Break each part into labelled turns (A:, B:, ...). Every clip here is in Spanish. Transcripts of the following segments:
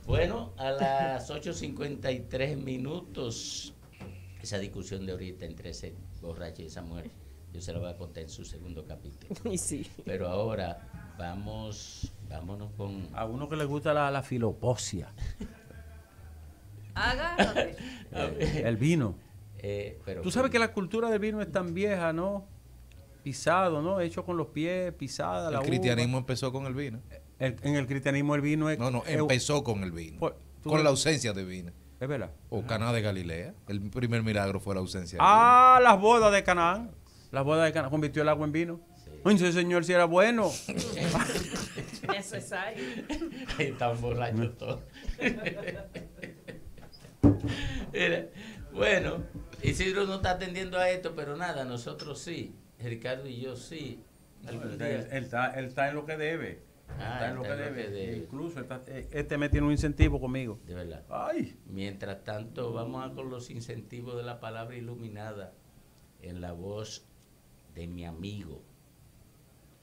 A: Bueno, a las 8:53, esa discusión de ahorita entre ese borracho y esa mujer, yo se la voy a contar en su segundo capítulo.
B: Y sí.
A: Pero ahora vámonos con...
C: A uno que le gusta la filoposia,
B: Agárrate.
C: el vino.
A: pero
C: Tú sabes que la cultura del vino es tan vieja, ¿no? Pisado, ¿no? Hecho con los pies, pisada,
D: El
C: la
D: cristianismo
C: uva.
D: empezó con el vino.
C: En el cristianismo el vino es...
D: No, empezó con el vino.
C: Pues,
D: Con la ausencia de vino.
C: Es verdad.
D: O Caná de Galilea. El primer milagro fue la ausencia de
C: Ah, las bodas de Canaán. Las bodas de Canaán convirtió el agua en vino. Oye, ese señor si era bueno.
B: Necesario.
A: Ahí están borrachos todos. Mira, bueno, Isidro no está atendiendo a esto, pero nada, nosotros sí. Ricardo y yo sí. Algún día.
C: Él está en lo que debe. Está en lo que
A: está en lo
C: debe.
A: que debe.
C: Incluso este me tiene un incentivo conmigo.
A: De verdad.
C: Ay.
A: Mientras tanto, vamos a con los incentivos de la palabra iluminada en la voz de mi amigo.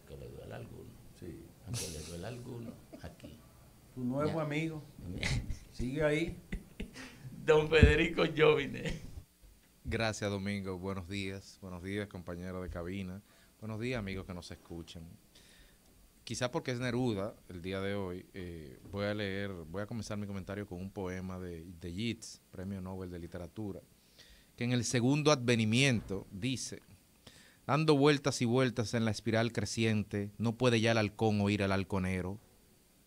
A: Que le duele a alguno.
C: Sí.
A: Aunque le duele a alguno, aquí.
C: Tu nuevo
A: Ya.
C: amigo. Sigue ahí.
A: Don Federico Jovine.
D: Gracias, Domingo. Buenos días, compañeros de cabina. Buenos días, amigos que nos escuchan. Quizá porque es Neruda el día de hoy, voy a comenzar mi comentario con un poema de Yeats, Premio Nobel de Literatura, que en el segundo advenimiento dice: dando vueltas y vueltas en la espiral creciente, no puede ya el halcón oír al halconero.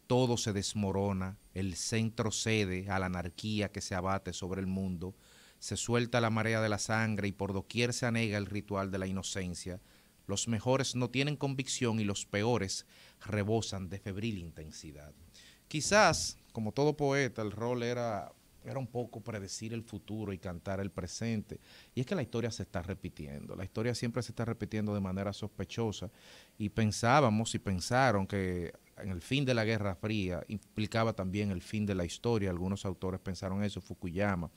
D: Todo se desmorona, el centro cede a la anarquía que se abate sobre el mundo, se suelta la marea de la sangre y por doquier se anega el ritual de la inocencia. Los mejores no tienen convicción y los peores rebosan de febril intensidad. Quizás, como todo poeta, el rol era un poco predecir el futuro y cantar el presente. Y es que la historia se está repitiendo. La historia siempre se está repitiendo de manera sospechosa. Y pensábamos y pensaron que en el fin de la Guerra Fría implicaba también el fin de la historia. Algunos autores pensaron eso, Fukuyama.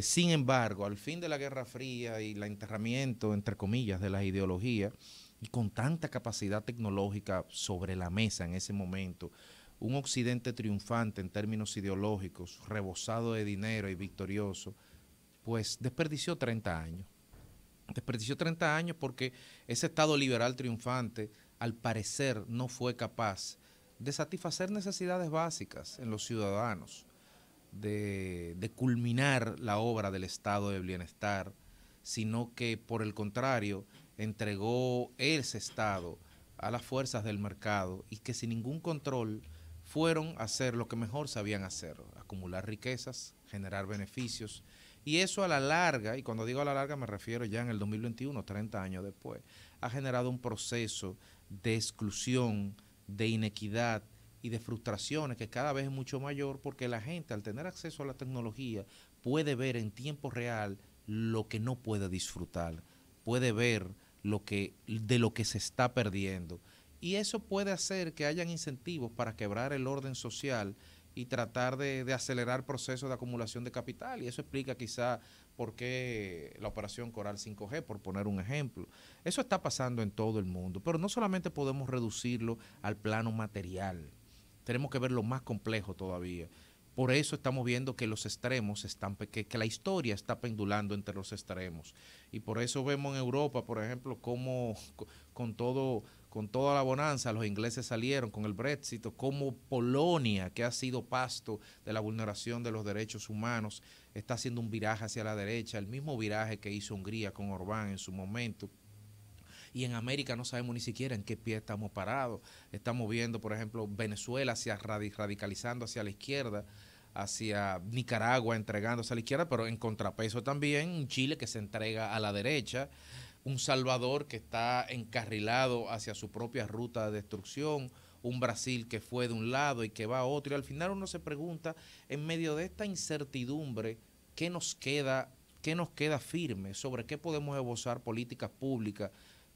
D: Sin embargo, al fin de la Guerra Fría y el enterramiento, entre comillas, de las ideologías, y con tanta capacidad tecnológica sobre la mesa en ese momento, un occidente triunfante en términos ideológicos, rebosado de dinero y victorioso, pues desperdició 30 años. Desperdició 30 años porque ese Estado liberal triunfante, al parecer, no fue capaz de satisfacer necesidades básicas en los ciudadanos, de culminar la obra del estado de bienestar, sino que por el contrario entregó ese estado a las fuerzas del mercado y que sin ningún control fueron a hacer lo que mejor sabían hacer: acumular riquezas, generar beneficios, y eso a la larga, y cuando digo a la larga me refiero ya en el 2021, 30 años después, ha generado un proceso de exclusión, de inequidad y de frustraciones que cada vez es mucho mayor, porque la gente, al tener acceso a la tecnología, puede ver en tiempo real lo que no puede disfrutar, puede ver de lo que se está perdiendo, y eso puede hacer que hayan incentivos para quebrar el orden social y tratar de acelerar procesos de acumulación de capital, y eso explica quizá por qué la operación Coral 5G, por poner un ejemplo. Eso está pasando en todo el mundo, pero no solamente podemos reducirlo al plano material, tenemos que verlo más complejo todavía. Por eso estamos viendo que los extremos que la historia está pendulando entre los extremos. Y por eso vemos en Europa, por ejemplo, cómo con toda la bonanza los ingleses salieron con el Brexit, como Polonia, que ha sido pasto de la vulneración de los derechos humanos, está haciendo un viraje hacia la derecha, el mismo viraje que hizo Hungría con Orbán en su momento. Y en América no sabemos ni siquiera en qué pie estamos parados. Estamos viendo, por ejemplo, Venezuela radicalizando hacia la izquierda, hacia Nicaragua entregándose a la izquierda, pero en contrapeso también un Chile que se entrega a la derecha, un Salvador que está encarrilado hacia su propia ruta de destrucción, un Brasil que fue de un lado y que va a otro, y al final uno se pregunta, en medio de esta incertidumbre, ¿qué nos queda firme? ¿Sobre qué podemos esbozar políticas públicas?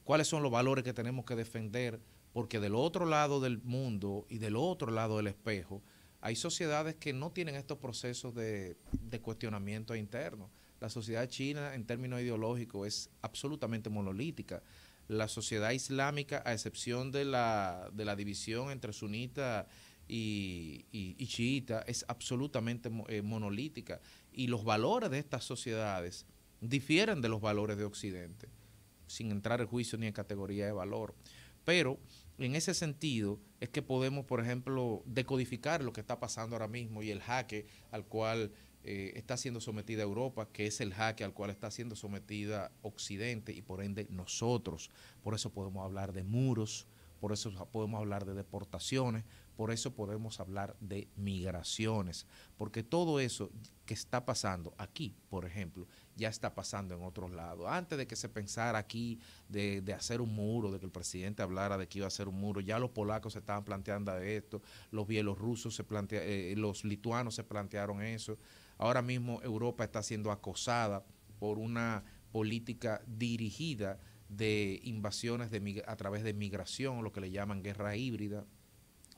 D: ¿Cuáles son los valores que tenemos que defender? Porque del otro lado del mundo y del otro lado del espejo hay sociedades que no tienen estos procesos de cuestionamiento interno. La sociedad china, en términos ideológicos, es absolutamente monolítica. La sociedad islámica, a excepción de la división entre sunitas y chiita es absolutamente monolítica, y los valores de estas sociedades difieren de los valores de Occidente, sin entrar en juicio ni en categoría de valor. Pero en ese sentido es que podemos, por ejemplo, decodificar lo que está pasando ahora mismo y el jaque al cual está siendo sometida Europa, que es el jaque al cual está siendo sometida Occidente y por ende nosotros. Por eso podemos hablar de muros, por eso podemos hablar de deportaciones, por eso podemos hablar de migraciones, porque todo eso que está pasando aquí, por ejemplo, ya está pasando en otros lados. Antes de que se pensara aquí de hacer un muro, de que el presidente hablara de que iba a hacer un muro, ya los polacos se estaban planteando esto, los bielorrusos los lituanos se plantearon eso. Ahora mismo Europa está siendo acosada por una política dirigida de invasiones a través de migración, lo que le llaman guerra híbrida,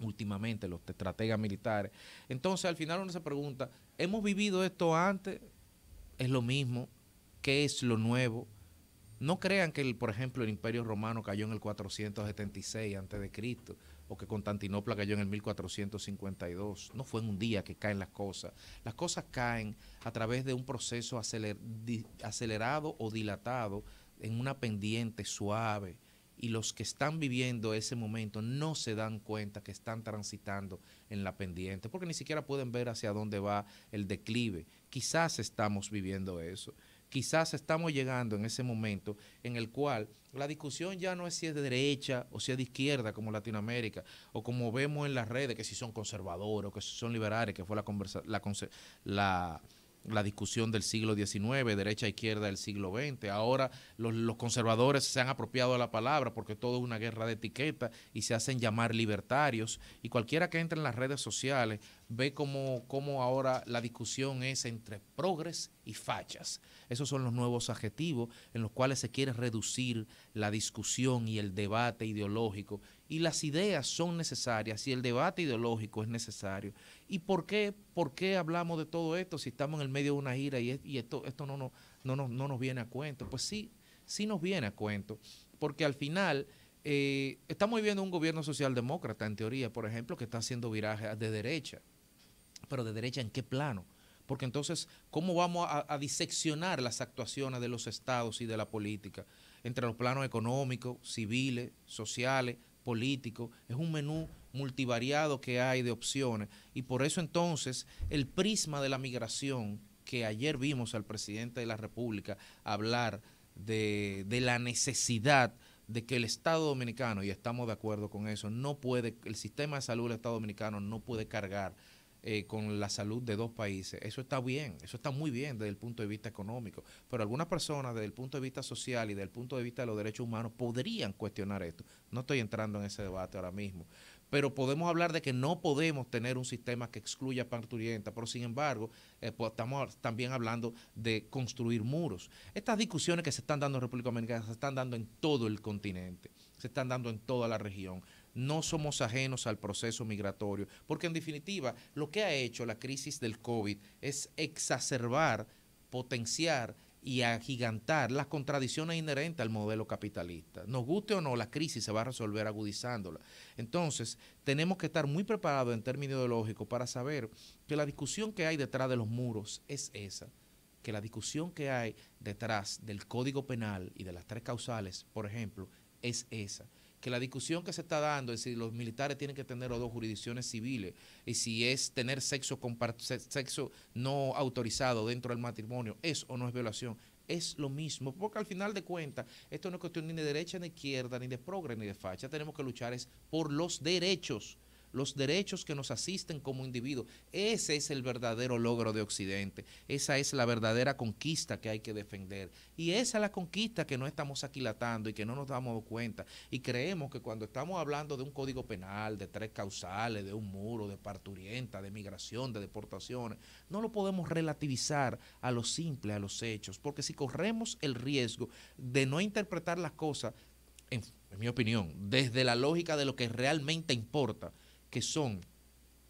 D: últimamente los estrategas militares. Entonces al final uno se pregunta, ¿hemos vivido esto antes? ¿Es lo mismo? ¿Qué es lo nuevo? No crean que, por ejemplo, el Imperio Romano cayó en el 476 a.C. o que Constantinopla cayó en el 1452. No fue en un día que caen las cosas. Las cosas caen a través de un proceso acelerado o dilatado en una pendiente suave, y los que están viviendo ese momento no se dan cuenta que están transitando en la pendiente, porque ni siquiera pueden ver hacia dónde va el declive. Quizás estamos viviendo eso. Quizás estamos llegando en ese momento en el cual la discusión ya no es si es de derecha o si es de izquierda como Latinoamérica, o como vemos en las redes, que si son conservadores o que si son liberales, que fue la discusión del siglo XIX, derecha e izquierda del siglo XX. Ahora los conservadores se han apropiado de la palabra porque todo es una guerra de etiqueta y se hacen llamar libertarios, y cualquiera que entre en las redes sociales ve cómo ahora la discusión es entre progres y fachas. Esos son los nuevos adjetivos en los cuales se quiere reducir la discusión y el debate ideológico, y las ideas son necesarias y el debate ideológico es necesario. ¿Y por qué hablamos de todo esto si estamos en el medio de una gira y esto no nos viene a cuento? Pues sí nos viene a cuento, porque al final estamos viviendo un gobierno socialdemócrata, en teoría, por ejemplo, que está haciendo viraje de derecha. ¿Pero de derecha en qué plano? Porque entonces, ¿cómo vamos a diseccionar las actuaciones de los estados y de la política? Entre los planos económicos, civiles, sociales, políticos. Es un menú multivariado que hay de opciones, y por eso entonces el prisma de la migración, que ayer vimos al presidente de la República hablar de la necesidad de que el Estado Dominicano, y estamos de acuerdo con eso, el sistema de salud del Estado Dominicano no puede cargar con la salud de dos países. Eso está bien, eso está muy bien desde el punto de vista económico, pero algunas personas desde el punto de vista social y desde el punto de vista de los derechos humanos podrían cuestionar esto. No estoy entrando en ese debate ahora mismo, pero podemos hablar de que no podemos tener un sistema que excluya parturienta, pero sin embargo pues estamos también hablando de construir muros. Estas discusiones que se están dando en República Dominicana se están dando en todo el continente, se están dando en toda la región. No somos ajenos al proceso migratorio, porque en definitiva lo que ha hecho la crisis del COVID es exacerbar, potenciar y agigantar las contradicciones inherentes al modelo capitalista. Nos guste o no, la crisis se va a resolver agudizándola. Entonces, tenemos que estar muy preparados en términos ideológicos para saber que la discusión que hay detrás de los muros es esa, que la discusión que hay detrás del Código Penal y de las 3 causales, por ejemplo, es esa. Que la discusión que se está dando es si los militares tienen que tener 2 jurisdicciones civiles, y si es tener sexo no autorizado dentro del matrimonio, es o no es violación, es lo mismo, porque al final de cuentas esto no es cuestión ni de derecha ni de izquierda, ni de progre ni de facha. Tenemos que luchar es por los derechos que nos asisten como individuos. Ese es el verdadero logro de Occidente, esa es la verdadera conquista que hay que defender, y esa es la conquista que no estamos aquilatando y que no nos damos cuenta, y creemos que cuando estamos hablando de un código penal, de 3 causales, de un muro, de parturienta, de migración, de deportaciones, no lo podemos relativizar a lo simple, a los hechos, porque si corremos el riesgo de no interpretar las cosas, en mi opinión, desde la lógica de lo que realmente importa, que son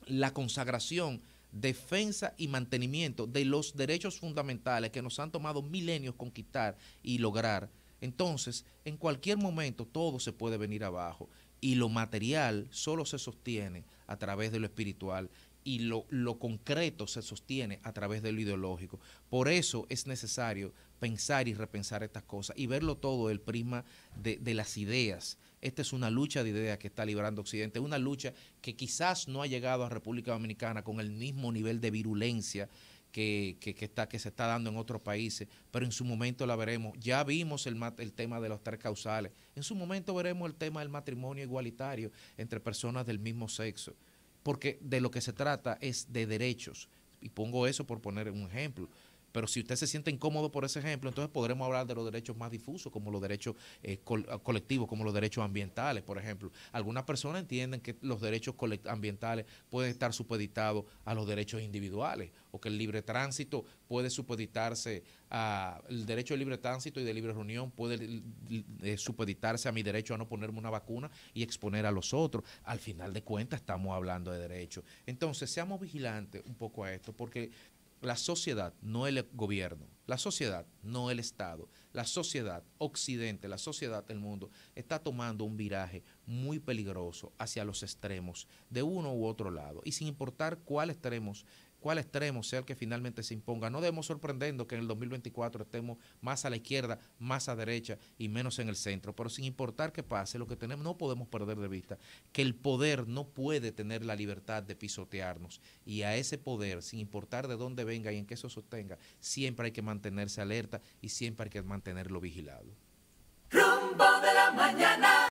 D: la consagración, defensa y mantenimiento de los derechos fundamentales que nos han tomado milenios conquistar y lograr, entonces en cualquier momento todo se puede venir abajo, y lo material solo se sostiene a través de lo espiritual y lo concreto se sostiene a través de lo ideológico. Por eso es necesario pensar y repensar estas cosas y verlo todo del prisma de las ideas. Esta es una lucha de ideas que está librando Occidente, una lucha que quizás no ha llegado a República Dominicana con el mismo nivel de virulencia que se está dando en otros países, pero en su momento la veremos. Ya vimos el tema de los 3 causales, en su momento veremos el tema del matrimonio igualitario entre personas del mismo sexo, porque de lo que se trata es de derechos, y pongo eso por poner un ejemplo. Pero si usted se siente incómodo por ese ejemplo, entonces podremos hablar de los derechos más difusos, como los derechos colectivos, como los derechos ambientales, por ejemplo. Algunas personas entienden que los derechos ambientales pueden estar supeditados a los derechos individuales, o que el libre tránsito puede supeditarse el derecho de libre tránsito y de libre reunión puede supeditarse a mi derecho a no ponerme una vacuna y exponer a los otros. Al final de cuentas estamos hablando de derechos. Entonces, seamos vigilantes un poco a esto, porque la sociedad, no el gobierno, la sociedad, no el Estado, la sociedad Occidente, la sociedad del mundo, está tomando un viraje muy peligroso hacia los extremos de uno u otro lado. Y sin importar cuál extremo sea el que finalmente se imponga, no debemos sorprendernos que en el 2024 estemos más a la izquierda, más a derecha y menos en el centro. Pero sin importar qué pase, lo que tenemos, no podemos perder de vista que el poder no puede tener la libertad de pisotearnos. Y a ese poder, sin importar de dónde venga y en qué se sostenga, siempre hay que mantenerse alerta y siempre hay que mantenerlo vigilado.
B: Rumbo de la mañana.